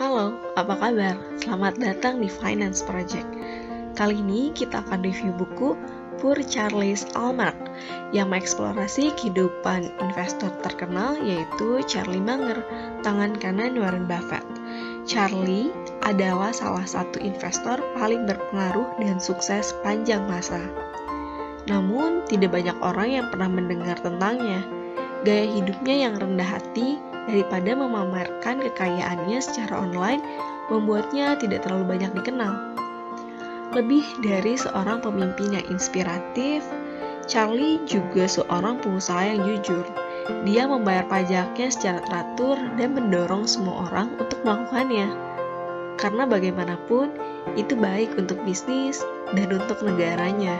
Halo, apa kabar? Selamat datang di Finance Project. Kali ini kita akan review buku Poor Charlie's Almanac yang mengeksplorasi kehidupan investor terkenal yaitu Charlie Munger, tangan kanan Warren Buffett. Charlie adalah salah satu investor paling berpengaruh dan sukses panjang masa. Namun, tidak banyak orang yang pernah mendengar tentangnya. Gaya hidupnya yang rendah hati daripada memamerkan kekayaannya secara online membuatnya tidak terlalu banyak dikenal. Lebih dari seorang pemimpin yang inspiratif, Charlie juga seorang pengusaha yang jujur. Dia membayar pajaknya secara teratur dan mendorong semua orang untuk melakukannya. Karena bagaimanapun, itu baik untuk bisnis dan untuk negaranya.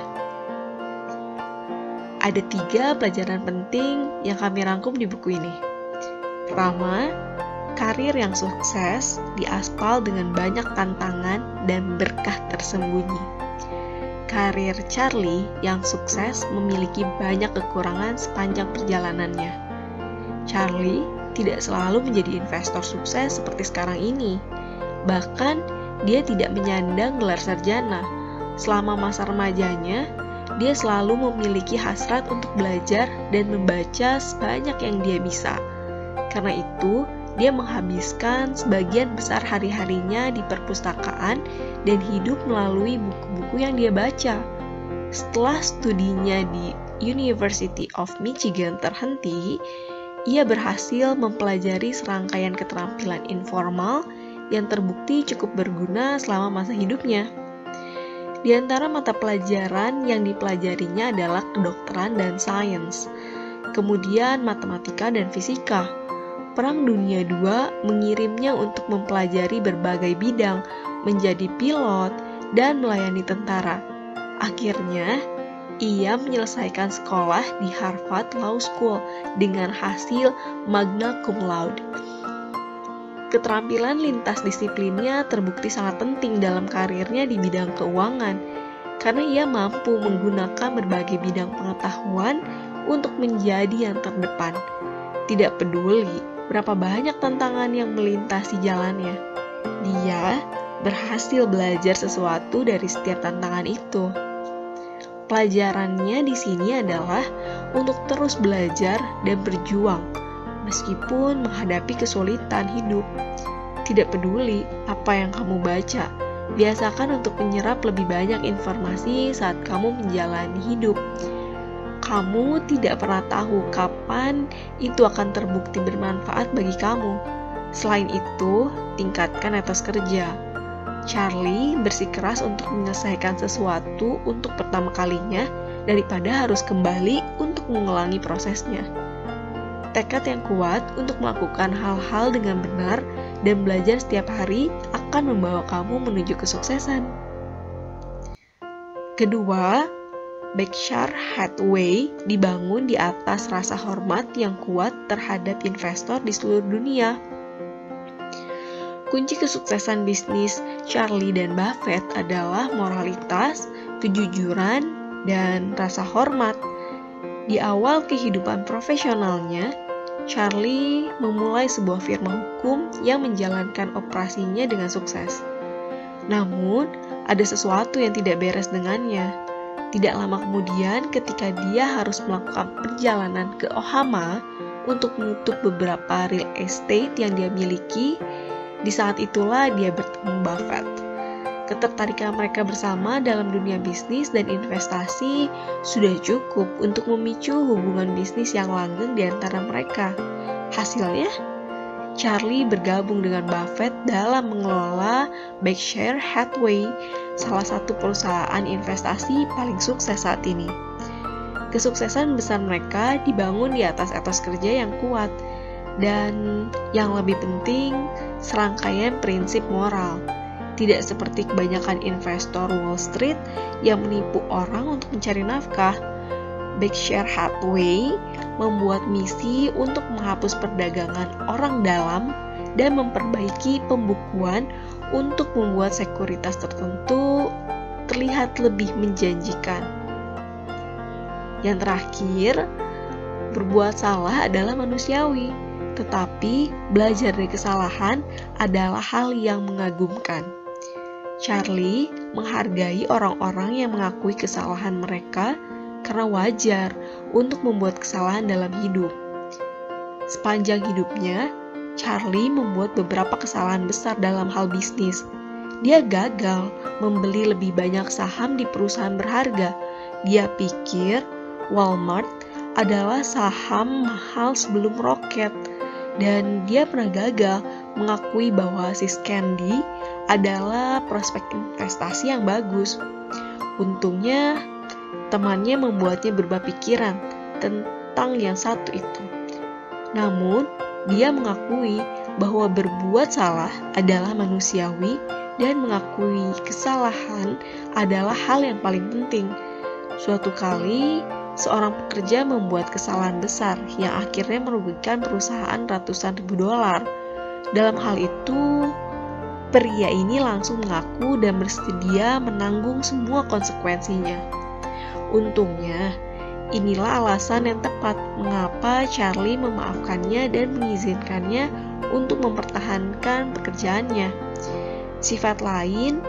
Ada 3 pelajaran penting yang kami rangkum di buku ini. Pertama, karir yang sukses diaspal dengan banyak tantangan dan berkah tersembunyi. Karir Charlie yang sukses memiliki banyak kekurangan sepanjang perjalanannya. Charlie tidak selalu menjadi investor sukses seperti sekarang ini. Bahkan, dia tidak menyandang gelar sarjana. Selama masa remajanya, dia selalu memiliki hasrat untuk belajar dan membaca sebanyak yang dia bisa. Karena itu, dia menghabiskan sebagian besar hari-harinya di perpustakaan dan hidup melalui buku-buku yang dia baca. Setelah studinya di University of Michigan terhenti, ia berhasil mempelajari serangkaian keterampilan informal yang terbukti cukup berguna selama masa hidupnya. Di antara mata pelajaran yang dipelajarinya adalah kedokteran dan sains, kemudian matematika dan fisika. Perang Dunia II mengirimnya untuk mempelajari berbagai bidang, menjadi pilot, dan melayani tentara. Akhirnya, ia menyelesaikan sekolah di Harvard Law School dengan hasil magna cum laude. Keterampilan lintas disiplinnya terbukti sangat penting dalam karirnya di bidang keuangan, karena ia mampu menggunakan berbagai bidang pengetahuan untuk menjadi yang terdepan. Tidak peduli berapa banyak tantangan yang melintasi jalannya, dia berhasil belajar sesuatu dari setiap tantangan itu. Pelajarannya di sini adalah untuk terus belajar dan berjuang, meskipun menghadapi kesulitan hidup. Tidak peduli apa yang kamu baca, biasakan untuk menyerap lebih banyak informasi saat kamu menjalani hidup. Kamu tidak pernah tahu kapan itu akan terbukti bermanfaat bagi kamu. Selain itu, tingkatkan etos kerja. Charlie bersikeras untuk menyelesaikan sesuatu untuk pertama kalinya daripada harus kembali untuk mengulangi prosesnya. Tekad yang kuat untuk melakukan hal-hal dengan benar dan belajar setiap hari akan membawa kamu menuju kesuksesan. Kedua, Berkshire Hathaway dibangun di atas rasa hormat yang kuat terhadap investor di seluruh dunia. Kunci kesuksesan bisnis Charlie dan Buffett adalah moralitas, kejujuran, dan rasa hormat. Di awal kehidupan profesionalnya, Charlie memulai sebuah firma hukum yang menjalankan operasinya dengan sukses. Namun, ada sesuatu yang tidak beres dengannya. Tidak lama kemudian, ketika dia harus melakukan perjalanan ke Omaha untuk menutup beberapa real estate yang dia miliki, di saat itulah dia bertemu Buffett. Ketertarikan mereka bersama dalam dunia bisnis dan investasi sudah cukup untuk memicu hubungan bisnis yang langgeng di antara mereka. Hasilnya, Charlie bergabung dengan Buffett dalam mengelola Berkshire Hathaway, salah satu perusahaan investasi paling sukses saat ini. Kesuksesan besar mereka dibangun di atas etos kerja yang kuat, dan yang lebih penting, serangkaian prinsip moral. Tidak seperti kebanyakan investor Wall Street yang menipu orang untuk mencari nafkah. Berkshire Hathaway membuat misi untuk menghapus perdagangan orang dalam dan memperbaiki pembukuan untuk membuat sekuritas tertentu terlihat lebih menjanjikan. Yang terakhir, berbuat salah adalah manusiawi, Tetapi belajar dari kesalahan adalah hal yang mengagumkan. Charlie menghargai orang-orang yang mengakui kesalahan mereka karena wajar untuk membuat kesalahan dalam hidup. Sepanjang hidupnya, Charlie membuat beberapa kesalahan besar dalam hal bisnis. Dia gagal membeli lebih banyak saham di perusahaan berharga. Dia pikir Walmart adalah saham mahal sebelum roket. Dan dia pernah gagal mengakui bahwa si Candy adalah prospek investasi yang bagus. Untungnya, temannya membuatnya berubah pikiran tentang yang satu itu. Namun, dia mengakui bahwa berbuat salah adalah manusiawi dan mengakui kesalahan adalah hal yang paling penting. Suatu kali, seorang pekerja membuat kesalahan besar yang akhirnya merugikan perusahaan ratusan ribu dolar. Dalam hal itu, pria ini langsung mengaku dan bersedia menanggung semua konsekuensinya. Untungnya, inilah alasan yang tepat mengapa Charlie memaafkannya dan mengizinkannya untuk mempertahankan pekerjaannya. Sifat lain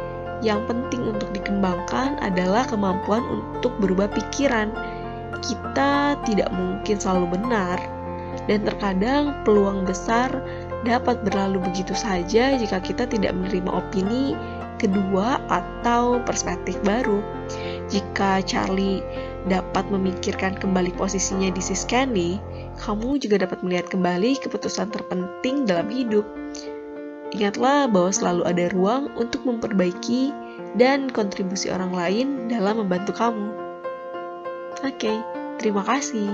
yang penting untuk dikembangkan adalah kemampuan untuk berubah pikiran. Kita tidak mungkin selalu benar, dan terkadang peluang besar dapat berlalu begitu saja jika kita tidak menerima opini kedua atau perspektif baru. Jika Charlie dapat memikirkan kembali posisinya di sis Candy, kamu juga dapat melihat kembali keputusan terpenting dalam hidup. Ingatlah bahwa selalu ada ruang untuk memperbaiki dan kontribusi orang lain dalam membantu kamu. Oke, terima kasih.